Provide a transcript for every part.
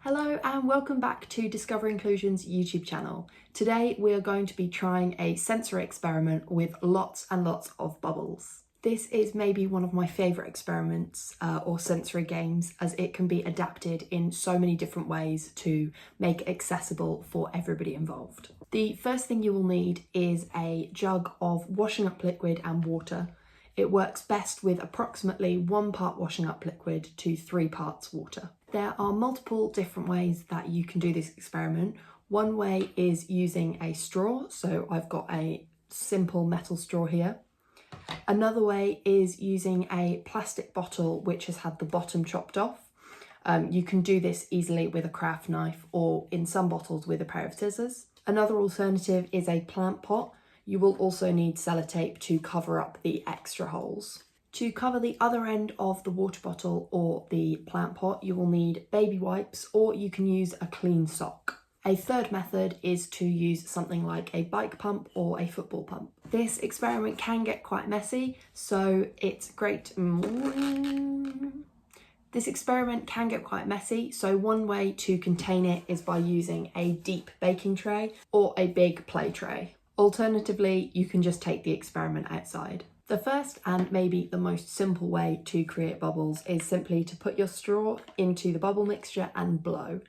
Hello and welcome back to Discover Inclusion's YouTube channel. Today we are going to be trying a sensory experiment with lots and lots of bubbles. This is maybe one of my favourite experiments or sensory games, as it can be adapted in so many different ways to make it accessible for everybody involved. The first thing you will need is a jug of washing up liquid and water. It works best with approximately 1 part washing up liquid to 3 parts water. There are multiple different ways that you can do this experiment. One way is using a straw, so I've got a simple metal straw here. Another way is using a plastic bottle which has had the bottom chopped off. You can do this easily with a craft knife or in some bottles with a pair of scissors. Another alternative is a plant pot. You will also need sellotape to cover up the extra holes. To cover the other end of the water bottle or the plant pot, you will need baby wipes, or you can use a clean sock. A third method is to use something like a bike pump or a football pump. This experiment can get quite messy, so it's great. This experiment can get quite messy, so one way to contain it is by using a deep baking tray or a big play tray. Alternatively, you can just take the experiment outside. The first and maybe the most simple way to create bubbles is simply to put your straw into the bubble mixture and blow.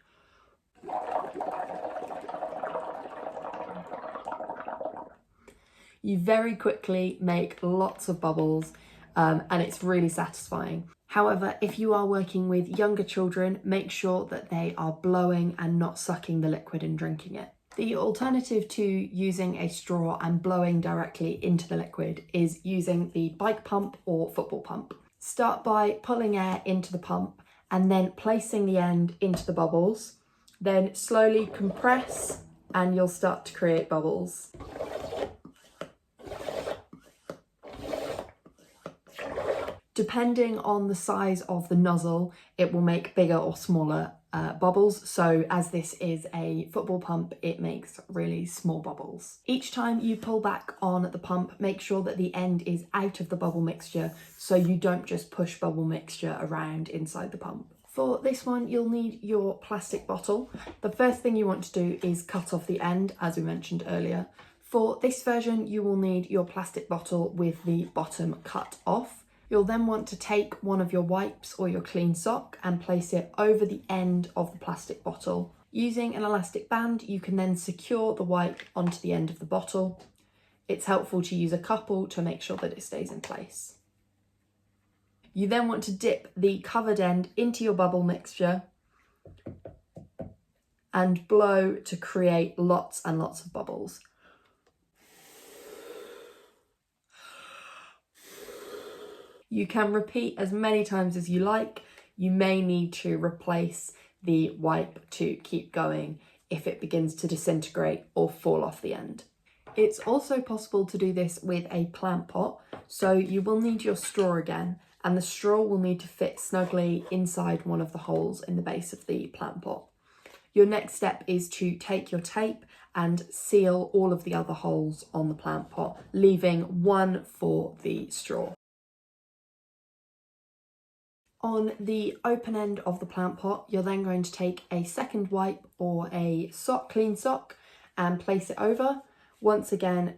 You very quickly make lots of bubbles and it's really satisfying. However, if you are working with younger children, make sure that they are blowing and not sucking the liquid and drinking it. The alternative to using a straw and blowing directly into the liquid is using the bike pump or football pump. Start by pulling air into the pump and then placing the end into the bubbles. Then slowly compress and you'll start to create bubbles. Depending on the size of the nozzle, it will make bigger or smaller bubbles. So as this is a football pump, it makes really small bubbles. Each time you pull back on the pump, make sure that the end is out of the bubble mixture so you don't just push bubble mixture around inside the pump. For this one, you'll need your plastic bottle. The first thing you want to do is cut off the end, as we mentioned earlier. For this version, you will need your plastic bottle with the bottom cut off. You'll then want to take one of your wipes or your clean sock and place it over the end of the plastic bottle. Using an elastic band, you can then secure the wipe onto the end of the bottle. It's helpful to use a couple to make sure that it stays in place. You then want to dip the covered end into your bubble mixture and blow to create lots and lots of bubbles. You can repeat as many times as you like. You may need to replace the wipe to keep going if it begins to disintegrate or fall off the end. It's also possible to do this with a plant pot, so you will need your straw again, and the straw will need to fit snugly inside one of the holes in the base of the plant pot. Your next step is to take your tape and seal all of the other holes on the plant pot, leaving one for the straw. On the open end of the plant pot, you're then going to take a second wipe or a clean sock and place it over, once again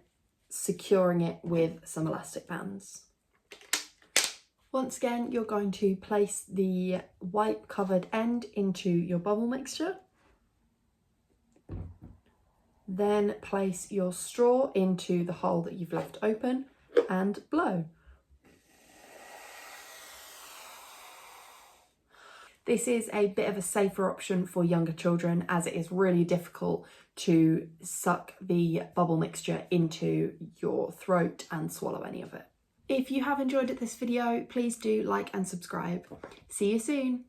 securing it with some elastic bands. Once again, you're going to place the wipe covered end into your bubble mixture. Then place your straw into the hole that you've left open and blow. This is a bit of a safer option for younger children, as it is really difficult to suck the bubble mixture into your throat and swallow any of it. If you have enjoyed this video, please do like and subscribe. See you soon.